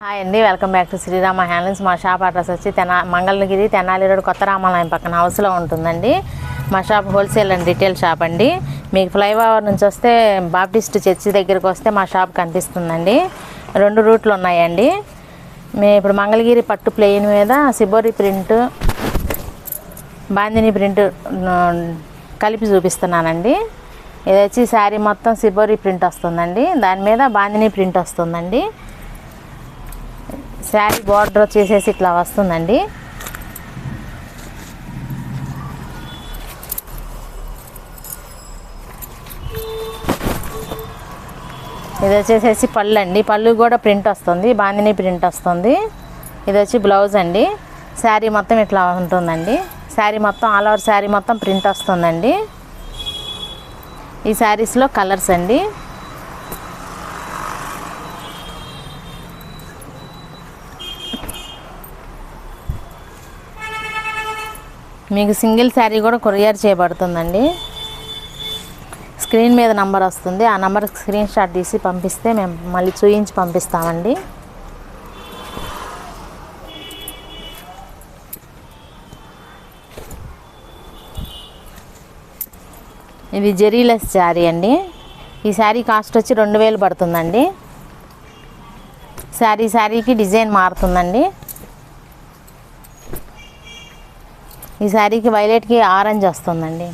Hi అండి, welcome back to Srirama handlooms. మా shop address వచ్చి మంగళగిరి తెనాలి రోడ్ కొత్త రామాలయం పక్కన హౌస్లో ఉంటుందండి. మా shop wholesale and retail shop అండి. మీకు ఫ్లైఓవర్ నుంచి వస్తే బాప్టిస్ట్ చర్చి దగ్గరికి వస్తే మా షాప్ కనిపిస్తుందండి. 2 రూట్లు ఉన్నాయండి. మేము ఇప్పుడు మంగళగిరి పట్టు ప్లెయిన్ మీద సిబోరి ప్రింట్, బాందిని ప్రింట్ కలిపి చూపిస్తున్నానండి. ఇది వచ్చి శారీ మొత్తం సిబోరి ప్రింట్ వస్తుందండి, దాని మీద బాందిని ప్రింట్ వస్తుందండి. శారీ బార్డర్ వచ్చేసేసి ఇట్లా వస్తుందండి. ఇది వచ్చేసేసి పళ్ళు అండి, పళ్ళు కూడా ప్రింట్ వస్తుంది, బాందిని ప్రింట్ వస్తుంది. ఇది వచ్చి బ్లౌజ్ అండి. శారీ మొత్తం ఇట్లా ఉంటుందండి. శారీ మొత్తం ఆల్ ఓవర్ శారీ మొత్తం ప్రింట్ వస్తుందండి. ఈ శారీస్లో కలర్స్ అండి. మీకు సింగిల్ శారీ కూడా కొరియర్ చేయబడుతుందండి. స్క్రీన్ మీద నంబర్ వస్తుంది, ఆ నంబర్కి స్క్రీన్ షాట్ తీసి పంపిస్తే మేము మళ్ళీ చూయించి పంపిస్తామండి. ఇది జెరీలెస్ శారీ అండి. ఈ శారీ కాస్ట్ వచ్చి 2000 పడుతుందండి. శారీకి డిజైన్ మారుతుందండి. ఈ శారీకి వైలెట్కి ఆరెంజ్ వస్తుందండి.